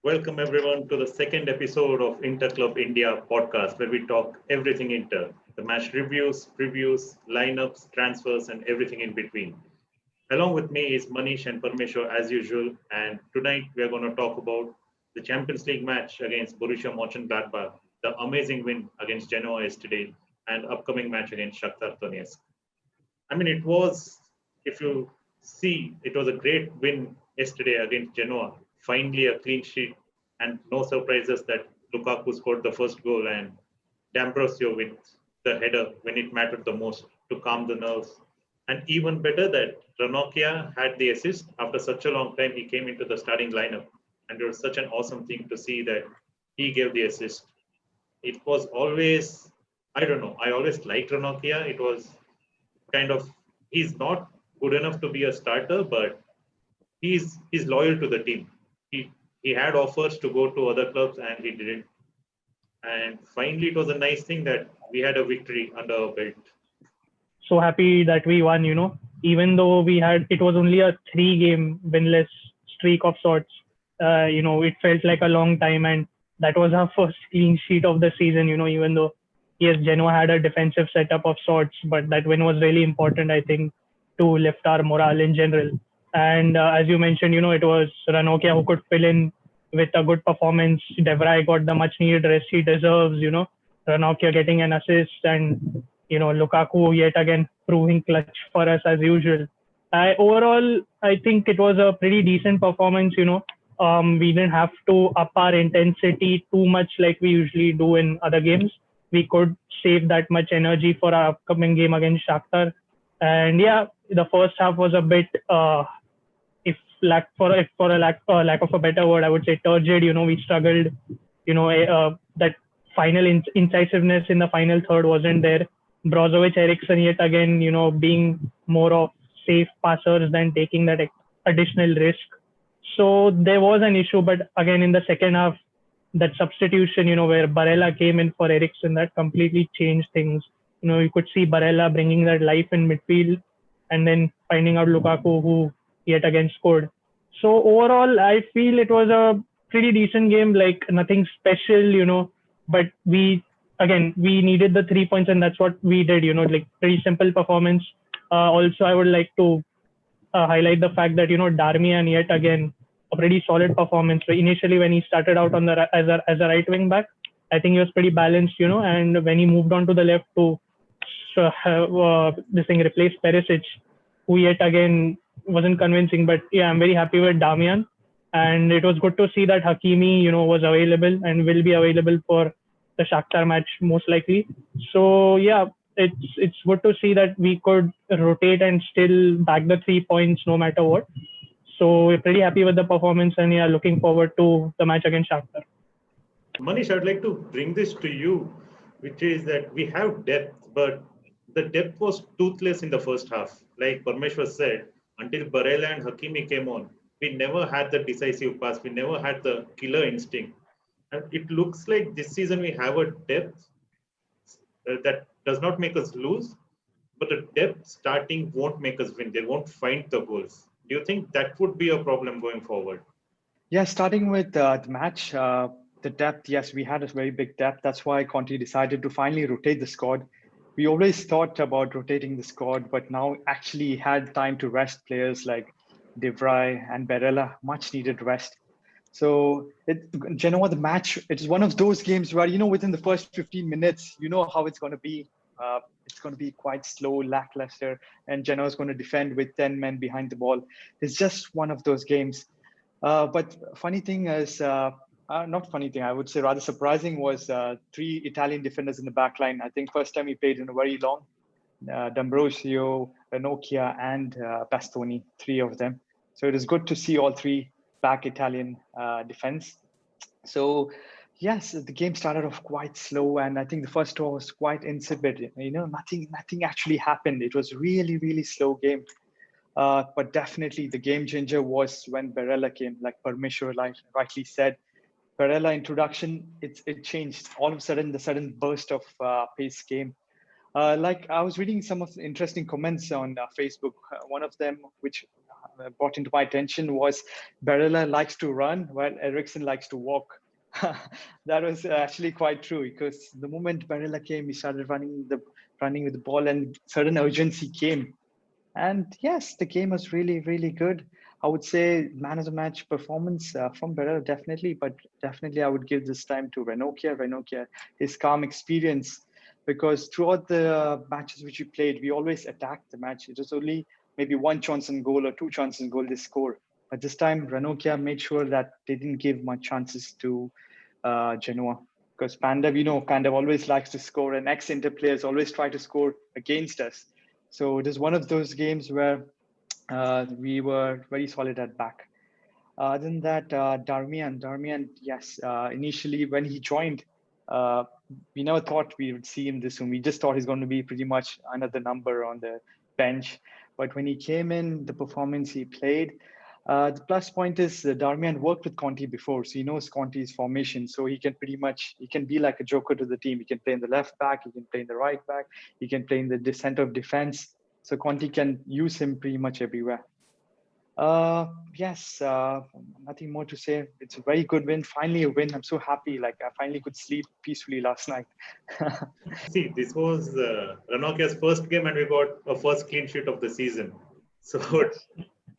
Welcome everyone to the second episode of Inter Club India podcast, where we talk everything Inter, the match reviews, previews, lineups, transfers, and everything in between. Along with me is Manish and Parmeshwar as usual, and tonight we are going to talk about the Champions League match against Borussia Monchengladbach, the amazing win against Genoa yesterday, and upcoming match against Shaktar Donetsk. I mean, it was, if you see, it was a great win yesterday against Genoa. Finally, a clean sheet, and no surprises that Lukaku scored the first goal and D'Ambrosio with the header when it mattered the most to calm the nerves. And even better that Ranocchia had the assist after such a long time. He came into the starting lineup, and it was such an awesome thing to see that he gave the assist. It was always, I don't know, I always liked Ranocchia. It was kind of, he's not good enough to be a starter, but he's loyal to the team. He had offers to go to other clubs and he didn't. And finally, it was a nice thing that we had a victory under our belt. So happy that we won, even though it was only a 3 game winless streak of sorts. It felt like a long time, and that was our first clean sheet of the season, even though, yes, Genoa had a defensive setup of sorts, but that win was really important, I think, to lift our morale in general. And as you mentioned, it was Ranocchia who could fill in with a good performance. De Vrij got the much needed rest he deserves, Ranocchia getting an assist, and Lukaku yet again proving clutch for us as usual. Overall, I think it was a pretty decent performance. We didn't have to up our intensity too much like we usually do in other games. We could save that much energy for our upcoming game against Shakhtar. And yeah, the first half was a bit, if for a lack of a better word, I would say turgid. We struggled. That final incisiveness in the final third wasn't there. Brozovic, Eriksson yet again, being more of safe passers than taking that additional risk. So there was an issue, but again in the second half, that substitution, where Barella came in for Eriksson, that completely changed things. You could see Barella bringing that life in midfield, and then finding out Lukaku, who yet again scored. So overall, I feel it was a pretty decent game, like nothing special, but we needed the 3 points, and that's what we did, like pretty simple performance. Also, I would like to highlight the fact that, Darmian yet again, a pretty solid performance. So initially, when he started out on as a right wing back, I think he was pretty balanced, and when he moved on to the left to replace Perisic, who yet again wasn't convincing. But yeah, I'm very happy with Damian, and it was good to see that Hakimi, was available and will be available for the Shakhtar match most likely. So yeah, it's good to see that we could rotate and still bag the 3 points no matter what. So we're pretty happy with the performance, and yeah, looking forward to the match against Shakhtar. Manish, I'd like to bring this to you, which is that we have depth, but the depth was toothless in the first half. Like Parmeshwar said, until Barella and Hakimi came on, we never had the decisive pass. We never had the killer instinct. And it looks like this season we have a depth that does not make us lose, but the depth starting won't make us win. They won't find the goals. Do you think that would be a problem going forward? Yeah, starting with the match, the depth, yes, we had a very big depth. That's why Conte decided to finally rotate the squad. We always thought about rotating the squad, but now actually had time to rest players like De Vrij and Barella, much needed rest. So Genoa, the match, it's one of those games where, within the first 15 minutes, you know how it's going to be. It's going to be quite slow, lackluster, and Genoa is going to defend with 10 men behind the ball. It's just one of those games. But funny thing is, not funny thing, I would say rather surprising was 3 Italian defenders in the back line. I think first time he played in a very long. D'Ambrosio, Ranocchia, and Bastoni, 3 of them. So it is good to see all 3 back Italian defense. So yes, the game started off quite slow, and I think the first hour was quite insipid. Nothing actually happened. It was really, really slow game. But definitely the game changer was when Barella came, like Parmeshwar rightly said. Barella introduction, it changed. All of a sudden, the sudden burst of pace came. Like I was reading some of the interesting comments on Facebook. One of them, which brought into my attention was Barella likes to run while Eriksen likes to walk. That was actually quite true, because the moment Barella came, he started running with the ball, and certain urgency came. And yes, the game was really, really good. I would say man of the match performance from Barella, definitely, but definitely I would give this time to Ranocchia. Ranocchia, his calm experience, because throughout the matches which we played, we always attacked the match. It was only maybe one chance on goal or two chances on goal they score. But this time, Ranocchia made sure that they didn't give much chances to Genoa. Because Pandev always likes to score, and ex-Inter players always try to score against us. So it is one of those games where we were very solid at back. Other than that, Darmian, yes, initially when he joined, we never thought we would see him this soon. We just thought he's going to be pretty much another number on the bench. But when he came in, the performance he played, the plus point is Darmian worked with Conte before, so he knows Conte's formation. So he can be like a joker to the team. He can play in the left back, he can play in the right back, he can play in the center of defense. So Conte can use him pretty much everywhere. Yes, nothing more to say. It's a very good win. Finally a win. I'm so happy. Like, I finally could sleep peacefully last night. See, this was Ranocchia's first game, and we got a first clean sheet of the season. So,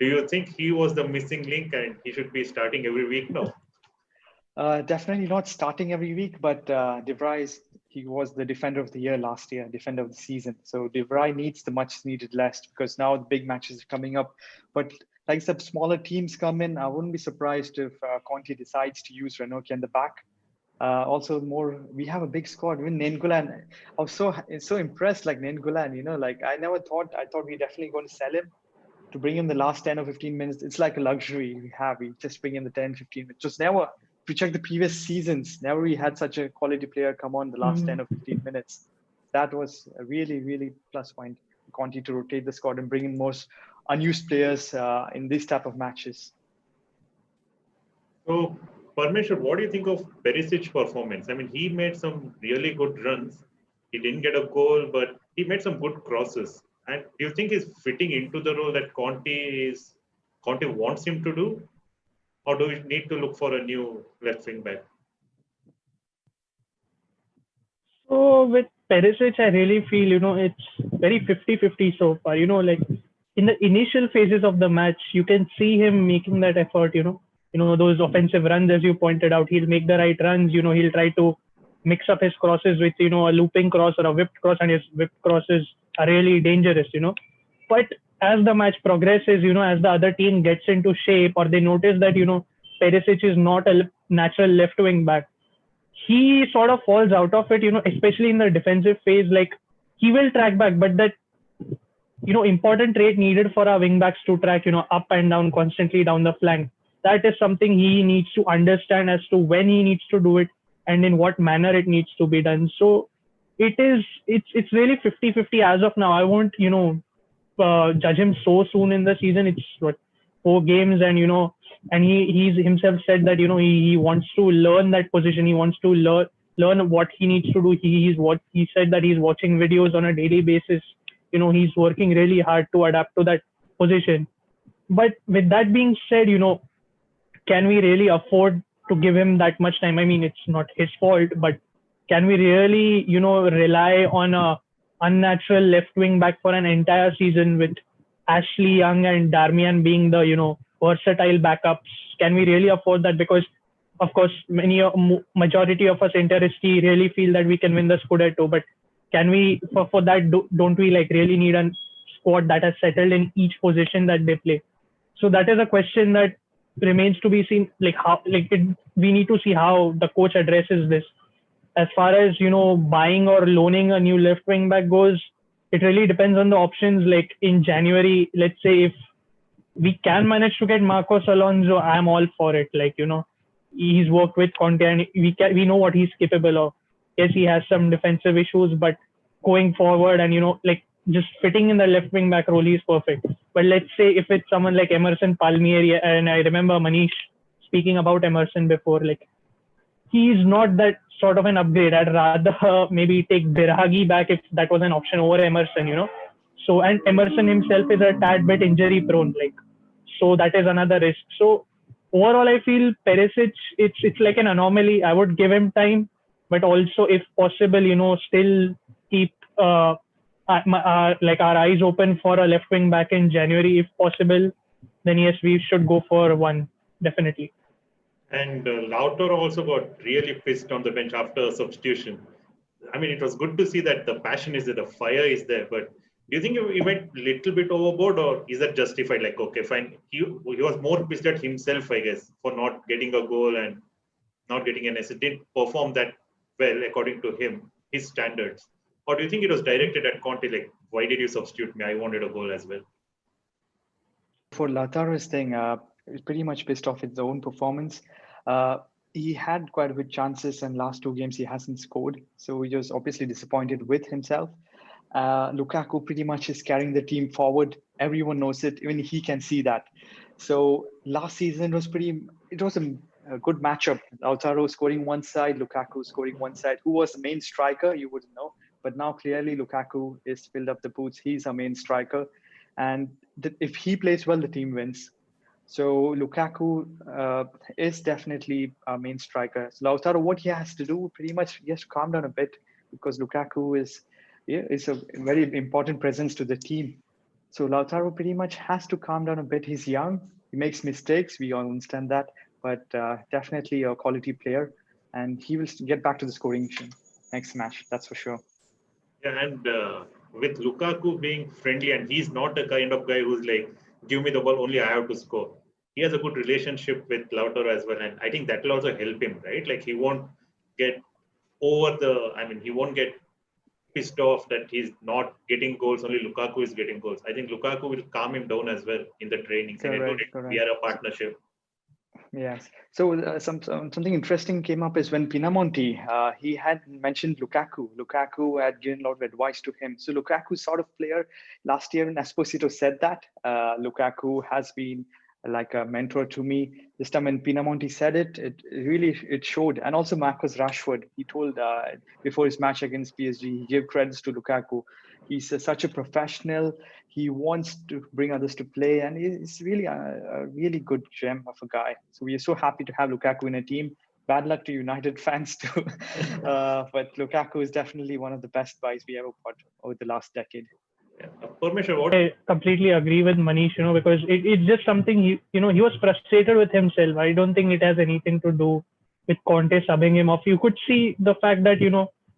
do you think he was the missing link and he should be starting every week now? Definitely not starting every week, but De Vrij, he was the defender of the year last year, defender of the season. So De Vrij needs the much needed rest, because now the big matches are coming up. But like some smaller teams come in, I wouldn't be surprised if Conte decides to use Ranocchia in the back. Also, we have a big squad. Even Nainggolan, I was so impressed. Like Nainggolan, I thought we definitely going to sell him. To bring in the last 10 or 15 minutes, it's like a luxury we have. We just bring in the 10, 15 minutes. Just never, if you check the previous seasons, never we had such a quality player come on the last 10 or 15 minutes. That was a really, really plus point. Conte to rotate the squad and bring in most unused players in this type of matches. So, Parmeshwar, what do you think of Perisic's performance? I mean, he made some really good runs. He didn't get a goal, but he made some good crosses. And do you think he's fitting into the role that Conte wants him to do? Or do we need to look for a new left wing back? So with Perisic, I really feel, it's very 50-50 so far. Like in the initial phases of the match, you can see him making that effort, those offensive runs, as you pointed out. He'll make the right runs, he'll try to mix up his crosses with, a looping cross or a whipped cross, and his whipped crosses are really dangerous, But as the match progresses, as the other team gets into shape, or they notice that, Perisic is not a natural left wing back, he sort of falls out of it, especially in the defensive phase. Like, he will track back, but that, important trait needed for our wing backs to track, up and down constantly down the flank. That is something he needs to understand as to when he needs to do it and in what manner it needs to be done. So it's really 50-50 as of now. I won't, judge him so soon in the season. It's 4 games, and, and he's himself said that, he wants to learn that position. He wants to learn what he needs to do. He said that he's watching videos on a daily basis. He's working really hard to adapt to that position. But with that being said, can we really afford to give him that much time? I mean, it's not his fault, but can we really, rely on a unnatural left wing back for an entire season with Ashley Young and Darmian being the, versatile backups? Can we really afford that? Because, of course, majority of us Interisti really feel that we can win the Scudetto, but can we, for that, don't we really need a squad that has settled in each position that they play? So that is a question that remains to be seen. We need to see how the coach addresses this. As far as, buying or loaning a new left wing back goes, it really depends on the options. Like in January, let's say if we can manage to get Marcos Alonso, I'm all for it. He's worked with Conte and we know what he's capable of. Yes, he has some defensive issues, but going forward and, just fitting in the left wing back role, he's perfect. But let's say if it's someone like Emerson Palmieri, and I remember Manish speaking about Emerson before, he's not that sort of an upgrade. I'd rather maybe take Birhagi back if that was an option over Emerson, So, and Emerson himself is a tad bit injury prone, So that is another risk. So overall, I feel Perisic, it's like an anomaly. I would give him time, but also if possible, still keep like our eyes open for a left wing back in January if possible. Then yes, we should go for one definitely. And Lautaro also got really pissed on the bench after a substitution. I mean, it was good to see that the passion is there, the fire is there. But do you think he went a little bit overboard, or is that justified? Like, okay, fine. He was more pissed at himself, I guess, for not getting a goal and not getting an assist. Didn't perform that well according to him, his standards. Or do you think it was directed at Conte? Like, why did you substitute me? I wanted a goal as well. For Lautaro's thing, he's pretty much pissed off his own performance. He had quite a bit chances, and last two games he hasn't scored, so he was obviously disappointed with himself. Lukaku pretty much is carrying the team forward. Everyone knows it, even he can see that. So last season was a good matchup. Lautaro scoring one side, Lukaku scoring one side. Who was the main striker? You wouldn't know. But now clearly Lukaku is filled up the boots. He's our main striker. And if he plays well, the team wins. So Lukaku is definitely our main striker. So Lautaro, what he has to do, pretty much, he has to calm down a bit because Lukaku is a very important presence to the team. So Lautaro pretty much has to calm down a bit. He's young. He makes mistakes. We all understand that. But definitely a quality player. And he will get back to the scoring next match. That's for sure. Yeah, and with Lukaku being friendly, and he's not the kind of guy who's like, give me the ball, only I have to score. He has a good relationship with Lautaro as well, and I think that will also help him, right? Like he won't get he won't get pissed off that he's not getting goals, only Lukaku is getting goals. I think Lukaku will calm him down as well in the training. Correct. We are a partnership. Yes. So something interesting came up is when Pinamonti, he had mentioned Lukaku. Lukaku had given a lot of advice to him. So Lukaku sort of player last year when Esposito said that Lukaku has been like a mentor to me. This time when Pinamonti said it, it showed. And also Marcus Rashford, he told before his match against PSG, he gave credits to Lukaku. He's such a professional. He wants to bring others to play, and he's really a really good gem of a guy. So we are so happy to have Lukaku in a team. Bad luck to United fans too, but Lukaku is definitely one of the best buys we ever bought over the last decade. Yeah. What? I completely agree with Manish, because it's just something he was frustrated with himself. I don't think it has anything to do with Conte subbing him off. You could see the fact that,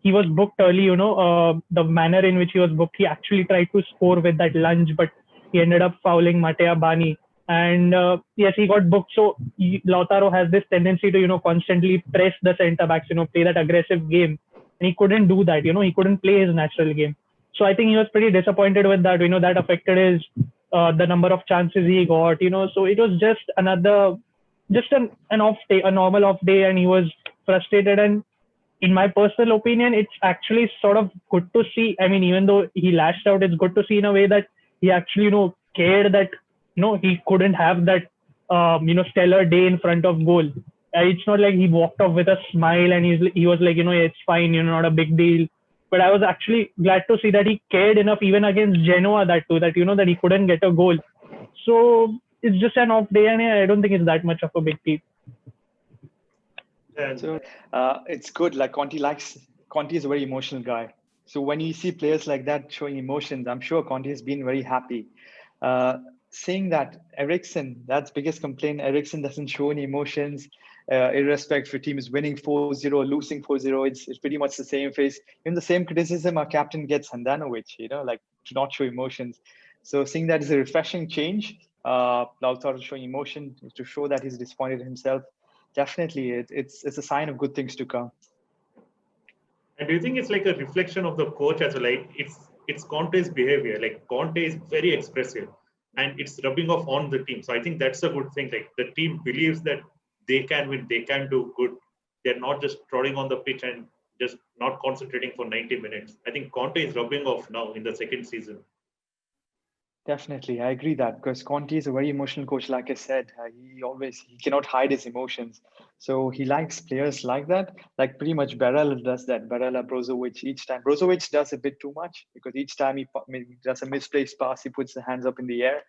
he was booked early, the manner in which he was booked. He actually tried to score with that lunge, but he ended up fouling Matteo Bani. And yes, he got booked. So Lautaro has this tendency to, constantly press the centre backs, play that aggressive game. And he couldn't do that, he couldn't play his natural game. So I think he was pretty disappointed with that. That affected his the number of chances he got. So it was just an off day, a normal off day, and he was frustrated. And in my personal opinion, it's actually sort of good to see. I mean, even though he lashed out, it's good to see in a way that he actually cared that he couldn't have that stellar day in front of goal. It's not like he walked off with a smile and he was like, it's fine, not a big deal. But I was actually glad to see that he cared enough, even against Genoa, that he couldn't get a goal. So it's just an off day, and I don't think it's that much of a big deal. So it's good. Like Conte is a very emotional guy. So when you see players like that showing emotions, I'm sure Conte has been very happy. Saying that Eriksen, that's biggest complaint. Eriksen doesn't show any emotions, irrespective if your team is winning 4-0, losing 4-0. It's pretty much the same face. Even the same criticism our captain gets Handanovic, like to not show emotions. So seeing that is a refreshing change. Lautaro showing emotion to show that he's disappointed himself. Definitely, it's a sign of good things to come. And do you think it's like a reflection of the coach as well? Like it's Conte's behavior. Like Conte is very expressive, and it's rubbing off on the team. So I think that's a good thing. Like the team believes that they can win, they can do good. They're not just trotting on the pitch and just not concentrating for 90 minutes. I think Conte is rubbing off now in the second season. Definitely, I agree that because Conte is a very emotional coach. Like I said, he cannot hide his emotions. So he likes players like that. Like pretty much Barella does that. Barella, Brozovic, each time. Brozovic does a bit too much because each time he does a misplaced pass, he puts the hands up in the air.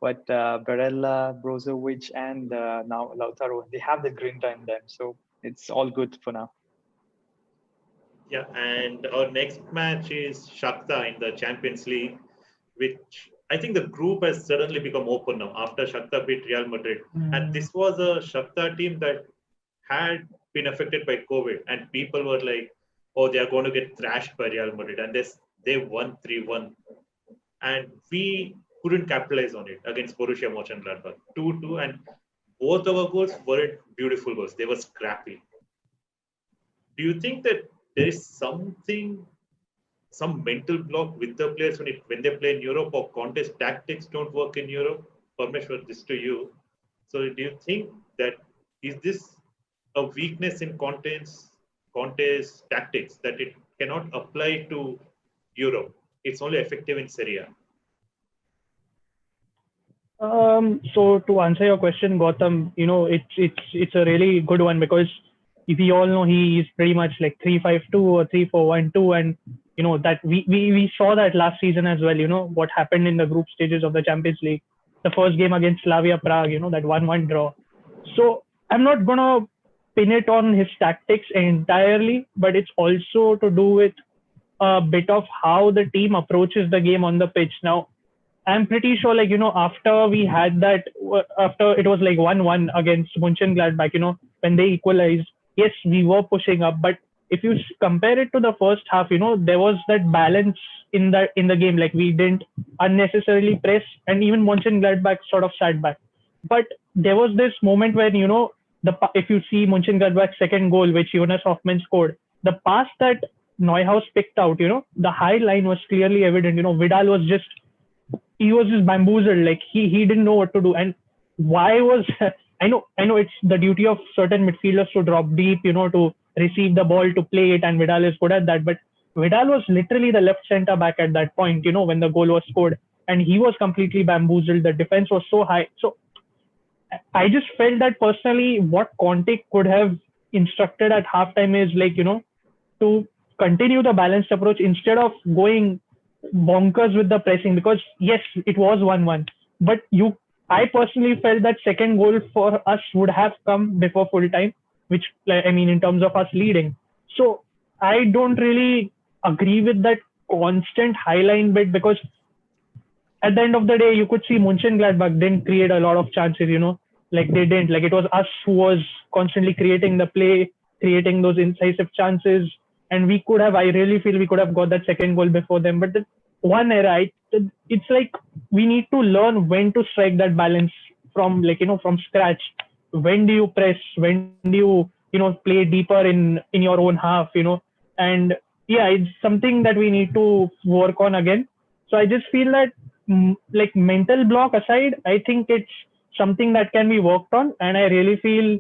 But Barella, Brozovic, and now Lautaro, they have the grinta in them. So it's all good for now. Yeah, and our next match is Shakhtar in the Champions League, which I think the group has suddenly become open now after Shakhtar beat Real Madrid. And Mm. this was a Shakhtar team that had been affected by COVID, and people were like, "Oh, they are going to get thrashed by Real Madrid," and they won 3-1, and we couldn't capitalize on it against Borussia Monchengladbach 2-2, and both our goals weren't beautiful goals; they were scrappy. Do you think that there is some mental block with the players when they play in Europe, or contest tactics don't work in Europe? Parmeshwar, this to you. So do you think that is this a weakness in contest tactics that it cannot apply to Europe? It's only effective in Serie A. So to answer your question, Gautam, it's a really good one because we all know he is pretty much like 3-5-2 or 3-4-1-2, and that we saw that last season as well. What happened in the group stages of the Champions League, the first game against Slavia Prague, that 1-1 draw. So I'm not gonna pin it on his tactics entirely, but it's also to do with a bit of how the team approaches the game on the pitch. Now, I'm pretty sure, like, after we had that, after it was like 1-1 against Mönchengladbach, when they equalized, yes, we were pushing up. But if you compare it to the first half, there was that balance in the game. Like, we didn't unnecessarily press, and even Mönchengladbach sort of sat back. But there was this moment when, if you see Mönchengladbach's second goal, which Jonas Hoffman scored, the pass that Neuhaus picked out, the high line was clearly evident. Vidal was just he was just bamboozled. Like he didn't know what to do. And why was I know it's the duty of certain midfielders to drop deep, to receive the ball, to play it, and Vidal is good at that. But Vidal was literally the left centre back at that point, when the goal was scored, and he was completely bamboozled. The defense was so high. So I just felt that personally, what Conte could have instructed at halftime is like, to continue the balanced approach instead of going bonkers with the pressing, because yes, it was 1-1, but I personally felt that second goal for us would have come before full time, which, like, I mean, in terms of us leading. So I don't really agree with that constant highline bit, because at the end of the day, you could see Mönchengladbach didn't create a lot of chances, like they didn't. Like it was us who was constantly creating the play, creating those incisive chances, and we could have. I really feel we could have got that second goal before them. But the one error, it's like we need to learn when to strike that balance from, like, from scratch. When do you press? When do you play deeper in your own half? And yeah, it's something that we need to work on again. So I just feel that, like, mental block aside, I think it's something that can be worked on, and I really feel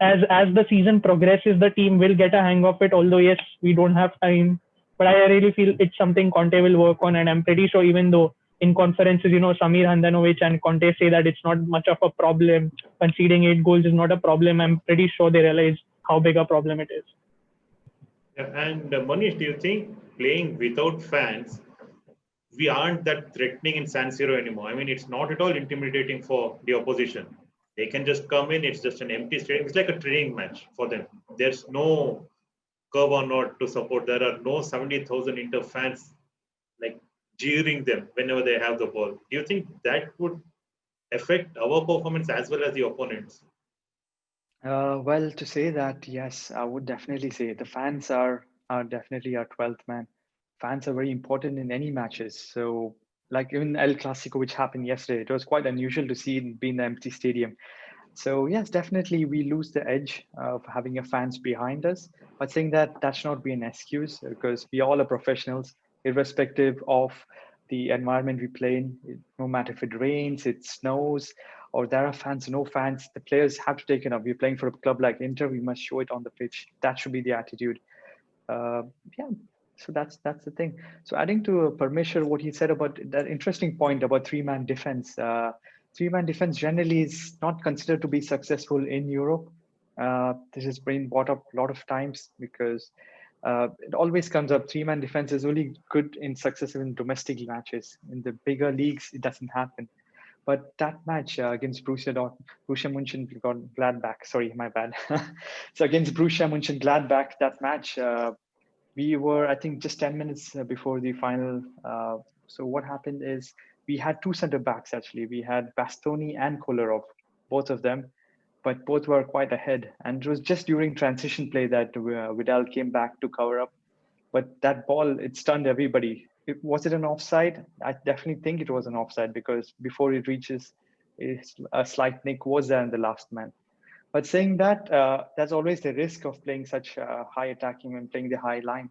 as the season progresses, the team will get a hang of it. Although yes, we don't have time, but I really feel it's something Conte will work on, and I'm pretty sure even though in conferences, Samir Handanovic and Conte say that it's not much of a problem, conceding 8 goals is not a problem. I'm pretty sure they realize how big a problem it is. Yeah, and Manish, do you think playing without fans, we aren't that threatening in San Siro anymore? I mean, it's not at all intimidating for the opposition. They can just come in, it's just an empty stadium. It's like a training match for them. There's no curve or not to support. There are no 70,000 Inter fans like jeering them whenever they have the ball. Do you think that would affect our performance as well as the opponents? Well, to say that, yes, I would definitely say the fans are definitely our 12th man. Fans are very important in any matches. So, like even El Clasico, which happened yesterday, it was quite unusual to see it be in the empty stadium. So, yes, definitely we lose the edge of having a fans behind us. But saying that, that should not be an excuse because we all are professionals, irrespective of the environment we play in. No matter if it rains, it snows, or there are fans, no fans, the players have to take it up. We're playing for a club like Inter, we must show it on the pitch. That should be the attitude. Uh, yeah, So that's the thing. So adding to Parmeshwar, what he said about that interesting point about three-man defense. Three-man defense generally is not considered to be successful in Europe. This has been brought up a lot of times because it always comes up. Three-man defense is only good in successive in domestic matches. In the bigger leagues, it doesn't happen. But that match against Borussia Monchengladbach, sorry, my bad. So against Borussia Monchengladbach, that match, we were, I think, just 10 minutes before the final. So what happened is we had two center backs, actually. We had Bastoni and Kolarov, both of them, but both were quite ahead. And it was just during transition play that Vidal came back to cover up. But that ball, it stunned everybody. Was it an offside? I definitely think it was an offside because before it reaches, a slight nick was there in the last man. But saying that, there's always the risk of playing such high attacking and playing the high line.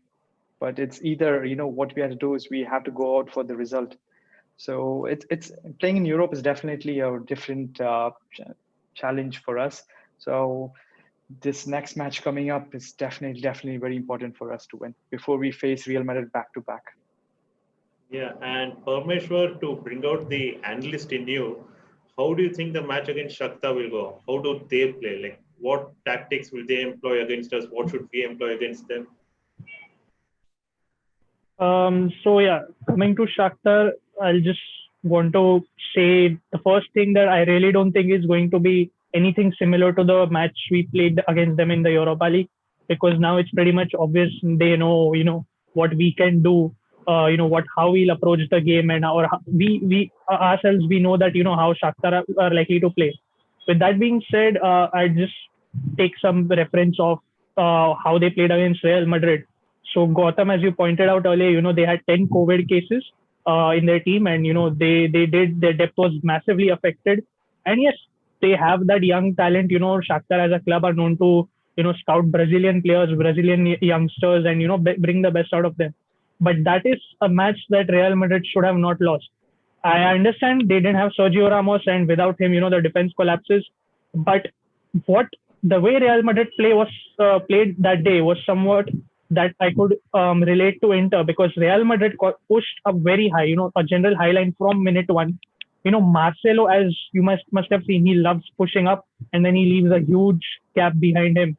But it's either, what we have to do is we have to go out for the result. So it's playing in Europe is definitely a different challenge for us. So this next match coming up is definitely very important for us to win before we face Real Madrid back to back. Yeah, and Parmeshwar, to bring out the analyst in you, how do you think the match against Shakhtar will go? How do they play? Like, what tactics will they employ against us? What should we employ against them? So yeah, coming to Shakhtar, I'll just want to say the first thing that I really don't think is going to be anything similar to the match we played against them in the Europa League, because now it's pretty much obvious they know, what we can do, how we'll approach the game, and we ourselves, we know that, how Shakhtar are likely to play. With that being said, I just take some reference of how they played against Real Madrid. So Gautam, as you pointed out earlier, they had 10 COVID cases in their team, and their depth was massively affected. And yes, they have that young talent. Shakhtar as a club are known to scout Brazilian players, Brazilian youngsters, and bring the best out of them. But that is a match that Real Madrid should have not lost. I understand they didn't have Sergio Ramos, and without him, the defense collapses. But what the way Real Madrid played that day was somewhat that I could relate to Inter, because Real Madrid pushed up very high, a general high line from minute one. Marcelo, as you must have seen, he loves pushing up, and then he leaves a huge gap behind him.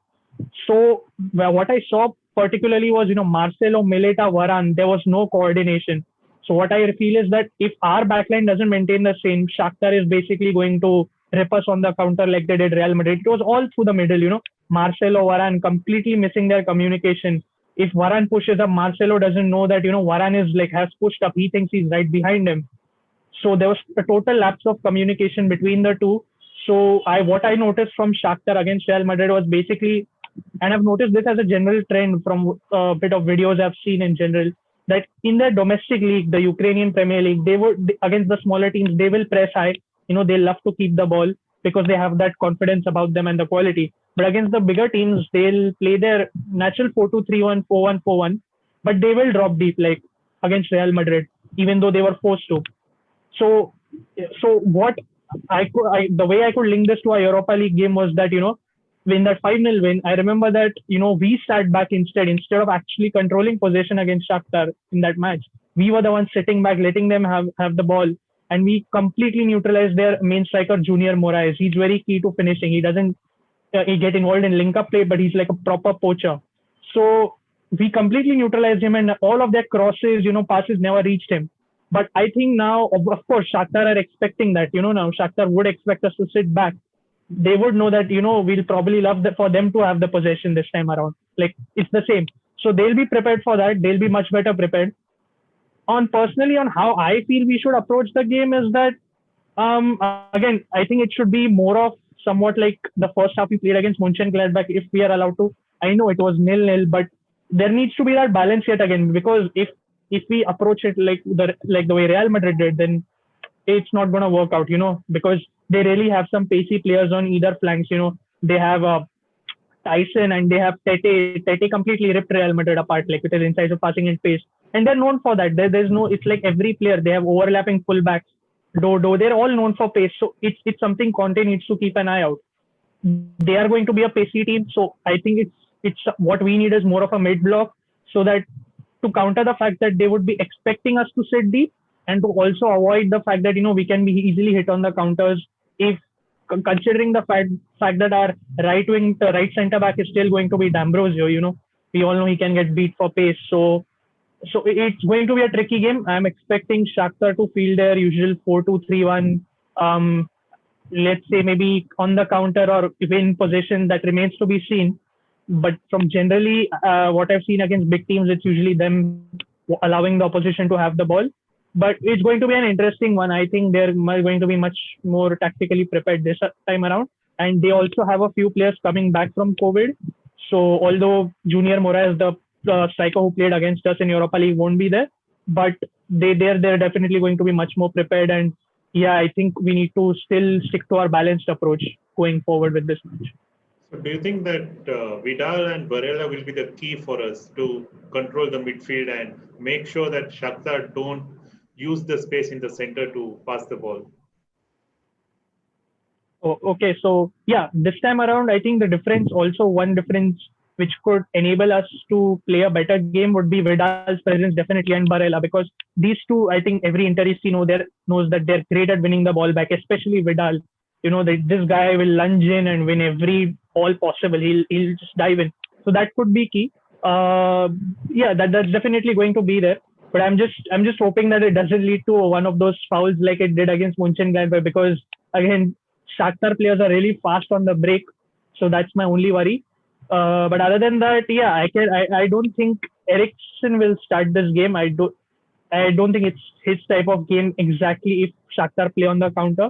So what I saw particularly was, Marcelo, Mileta, Varane, there was no coordination. So what I feel is that if our backline doesn't maintain the same, Shakhtar is basically going to rip us on the counter like they did Real Madrid. It was all through the middle, Marcelo, Varane completely missing their communication. If Varane pushes up, Marcelo doesn't know that, Varane has pushed up. He thinks he's right behind him. So there was a total lapse of communication between the two. So what I noticed from Shakhtar against Real Madrid was basically, and I've noticed this as a general trend from a bit of videos I've seen in general, that in their domestic league, the Ukrainian Premier League, against the smaller teams, they will press high. They love to keep the ball because they have that confidence about them and the quality. But against the bigger teams, they'll play their natural 4-2-3-1, 4-1, 4-1, but they will drop deep, like against Real Madrid, even though they were forced to. So what the way I could link this to a Europa League game was that, when that 5-0 win, I remember that, we sat back instead of actually controlling possession against Shakhtar in that match. We were the ones sitting back, letting them have the ball. And we completely neutralized their main striker, Junior Moraes. He's very key to finishing. He doesn't get involved in link-up play, but he's like a proper poacher. So we completely neutralized him, and all of their crosses, passes never reached him. But I think now, of course, Shakhtar are expecting that. Now Shakhtar would expect us to sit back. They would know that, we'll probably love for them to have the possession this time around. Like, it's the same. So they'll be prepared for that. They'll be much better prepared. Personally, on how I feel we should approach the game is that, again, I think it should be more of somewhat like the first half we played against Monchengladbach, if we are allowed to. I know it was 0-0, but there needs to be that balance yet again, because if we approach it like the way Real Madrid did, then it's not going to work out, because they really have some pacey players on either flanks. They have Tyson and they have Tete. Tete completely ripped Real Madrid apart, like with his incisive passing and pace. And they're known for that. There's no, it's like every player, they have overlapping fullbacks. Dodo, they're all known for pace. So it's something Conte needs to keep an eye out. They are going to be a pacey team. So I think it's what we need is more of a mid block, so that to counter the fact that they would be expecting us to sit deep, and to also avoid the fact that we can be easily hit on the counters if considering the fact that our right center back is still going to be D'Ambrosio. We all know he can get beat for pace. So it's going to be a tricky game. I'm expecting Shakhtar to field their usual 4-2-3-1. Let's say maybe on the counter or win possession. That remains to be seen. But from generally what I've seen against big teams, it's usually them allowing the opposition to have the ball. But it's going to be an interesting one. I think they're going to be much more tactically prepared this time around. And they also have a few players coming back from COVID. So although Junior Moraes, the striker who played against us in Europa League, won't be there, but they're definitely going to be much more prepared. And yeah, I think we need to still stick to our balanced approach going forward with this match. So do you think that Vidal and Barella will be the key for us to control the midfield and make sure that Shakhtar don't use the space in the center to pass the ball? Oh, okay, so yeah, this time around, I think one difference which could enable us to play a better game would be Vidal's presence definitely and Barella, because these two, I think every Interist knows that they're great at winning the ball back, especially Vidal. This guy will lunge in and win every ball possible. He'll just dive in. So that could be key. Yeah, that's definitely going to be there. But I'm just hoping that it doesn't lead to one of those fouls like it did against Monchengladbach, because again, Shakhtar players are really fast on the break. So that's my only worry. But other than that, yeah, I don't think Eriksen will start this game. I don't think it's his type of game exactly if Shakhtar play on the counter.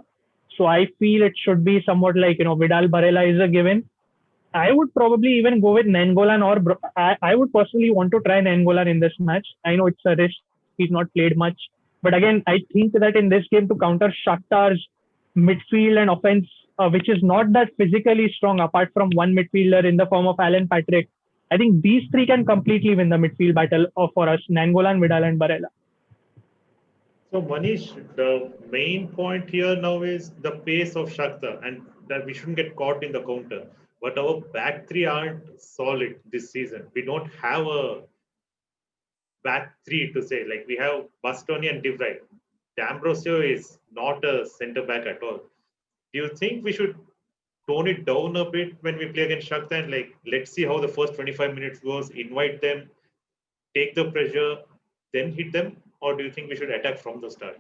So I feel it should be somewhat like, Vidal Barella is a given. I would probably even go with Nainggolan I would personally want to try Nainggolan in this match. I know it's a risk. He's not played much. But again, I think that in this game to counter Shakhtar's midfield and offense, which is not that physically strong apart from one midfielder in the form of Alan Patrick, I think these three can completely win the midfield battle for us, Nainggolan, Vidal and Barella. So Manish, the main point here now is the pace of Shakhtar and that we shouldn't get caught in the counter. But our back three aren't solid this season. We don't have a back three to say. Like we have Bastoni and De Vrij. D'Ambrosio is not a centre back at all. Do you think we should tone it down a bit when we play against Shakhtar? And let's see how the first 25 minutes goes, invite them, take the pressure, then hit them? Or do you think we should attack from the start?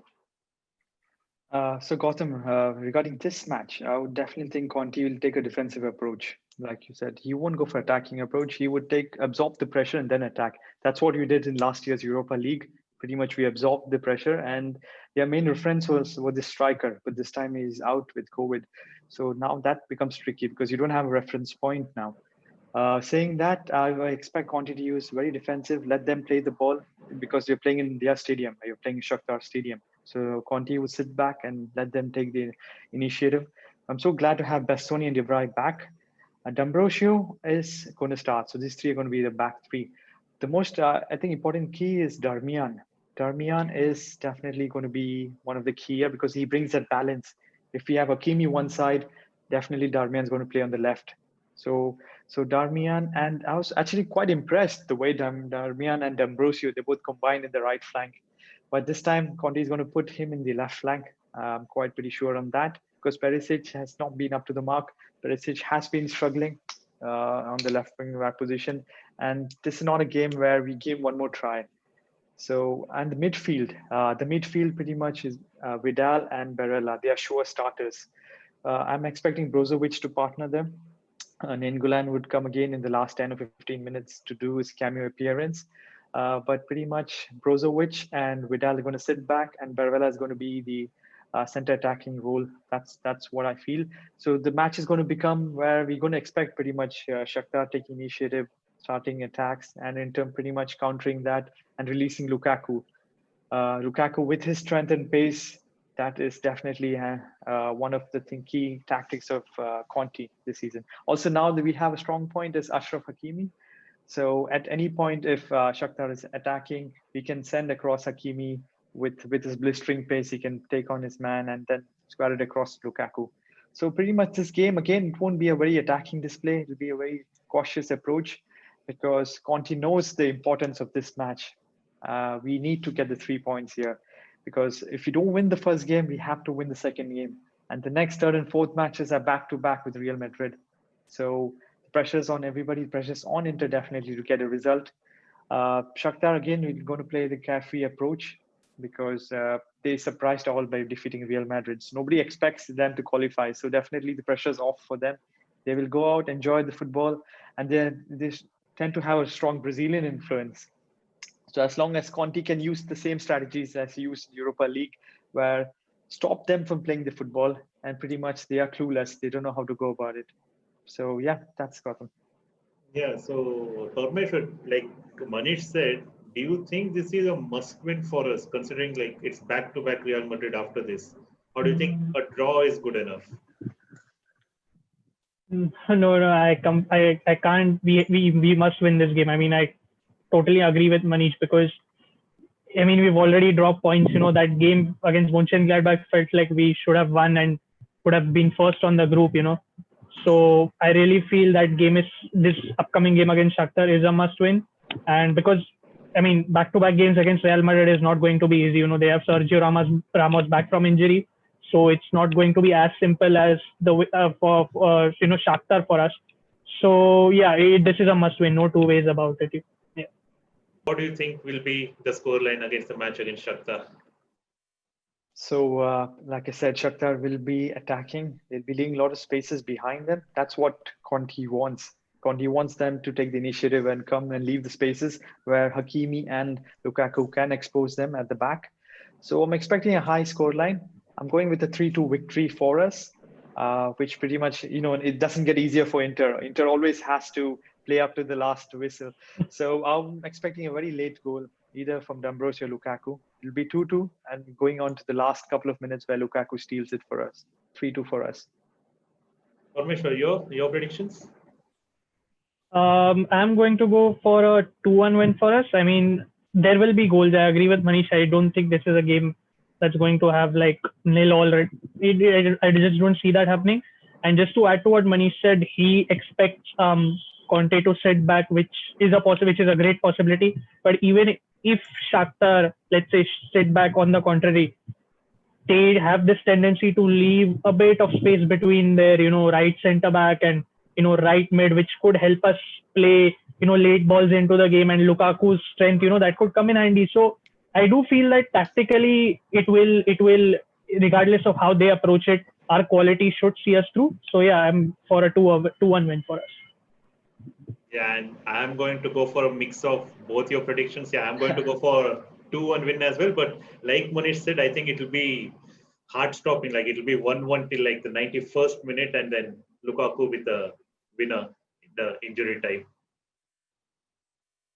So Gautam, regarding this match, I would definitely think Conte will take a defensive approach. Like you said, he won't go for attacking approach. He would absorb the pressure and then attack. That's what we did in last year's Europa League. Pretty much we absorbed the pressure, and their main reference was the striker, but this time he's out with COVID. So now that becomes tricky because you don't have a reference point now. Saying that, I expect Conte to use very defensive, let them play the ball because you're playing in their stadium, you're playing in Shakhtar Stadium. So Conte would sit back and let them take the initiative. I'm so glad to have Bastoni and De Vrij back. D'Ambrosio is going to start. So these three are going to be the back three. The most, I think, important key is Darmian. Darmian is definitely going to be one of the key here because he brings that balance. If we have Hakimi one side, definitely Darmian is going to play on the left. So Darmian, and I was actually quite impressed the way Darmian and D'Ambrosio, they both combined in the right flank. But this time, Conte is going to put him in the left flank. I'm quite pretty sure on that because Perisic has not been up to the mark. Perisic has been struggling on the left wing back position. And this is not a game where we give one more try. So, and the midfield pretty much is Vidal and Barella. They are sure starters. I'm expecting Brozovic to partner them. Nainggolan would come again in the last 10 or 15 minutes to do his cameo appearance. But pretty much Brozovic and Vidal are going to sit back, and Barella is going to be the center attacking role. That's what I feel. So the match is going to become where we're going to expect pretty much Shakhtar taking initiative, starting attacks, and Inter pretty much countering that and releasing Lukaku. Lukaku with his strength and pace, that is definitely one of the key tactics of Conte this season. Also, now that we have a strong point is Ashraf Hakimi. So at any point, if Shakhtar is attacking, we can send across Hakimi with his blistering pace. He can take on his man and then square it across Lukaku. So pretty much this game, again, it won't be a very attacking display. It will be a very cautious approach because Conte knows the importance of this match. We need to get the 3 points here, because if you don't win the first game, we have to win the second game. And the next third and fourth matches are back to back with Real Madrid. So the pressure's on everybody, pressure's on Inter definitely to get a result. Shakhtar, again, we're going to play the carefree approach because they surprised all by defeating Real Madrid. So nobody expects them to qualify. So definitely the pressure's off for them. They will go out, enjoy the football, and they tend to have a strong Brazilian influence. So as long as Conti can use the same strategies as he used in Europa League, where stop them from playing the football, and pretty much they are clueless. They don't know how to go about it. So yeah, that's Gotham. Yeah, so Parmeshwar, like Manish said, do you think this is a must-win for us, considering like it's back-to-back Real Madrid after this? Or do you think a draw is good enough? No, I can't. We must win this game. I mean, I totally agree with Manish because I mean we've already dropped points. That game against Monchengladbach felt like we should have won and could have been first on the group. So I really feel that this upcoming game against Shakhtar is a must win, and because I mean back-to-back games against Real Madrid is not going to be easy. They have Sergio Ramos back from injury, so it's not going to be as simple as for Shakhtar for us. So yeah, this is a must win. No two ways about it. Yeah. What do you think will be the scoreline against the match against Shakhtar? So, like I said, Shakhtar will be attacking. They'll be leaving a lot of spaces behind them. That's what Conti wants. Conti wants them to take the initiative and come and leave the spaces where Hakimi and Lukaku can expose them at the back. So I'm expecting a high scoreline. I'm going with a 3-2 victory for us, which pretty much, it doesn't get easier for Inter. Inter always has to play up to the last whistle. So I'm expecting a very late goal, either from D'Ambrosio or Lukaku. It'll be 2-2 and going on to the last couple of minutes where Lukaku steals it for us. 3-2 for us. Parmeshwar, your predictions? I'm going to go for a 2-1 win for us. I mean, there will be goals. I agree with Manish. I don't think this is a game that's going to have like nil all. I just don't see that happening. And just to add to what Manish said, he expects Conte to sit back, which is a great possibility. But even if Shakhtar, let's say, sit back, on the contrary, they have this tendency to leave a bit of space between their, right centre back and, right mid, which could help us play, late balls into the game, and Lukaku's strength, that could come in handy. So I do feel that tactically it will, regardless of how they approach it, our quality should see us through. So yeah, I'm for a 2-1 win for us. Yeah, and I'm going to go for a mix of both your predictions. Yeah, I'm going to go for a 2-1 win as well. But like Manish said, I think it will be heart stopping. Like it will be 1-1 till like the 91st minute, and then Lukaku with the winner in the injury time.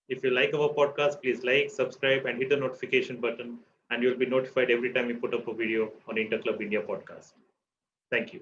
If you like our podcast, please like, subscribe, and hit the notification button, and you'll be notified every time we put up a video on Interclub India podcast. Thank you.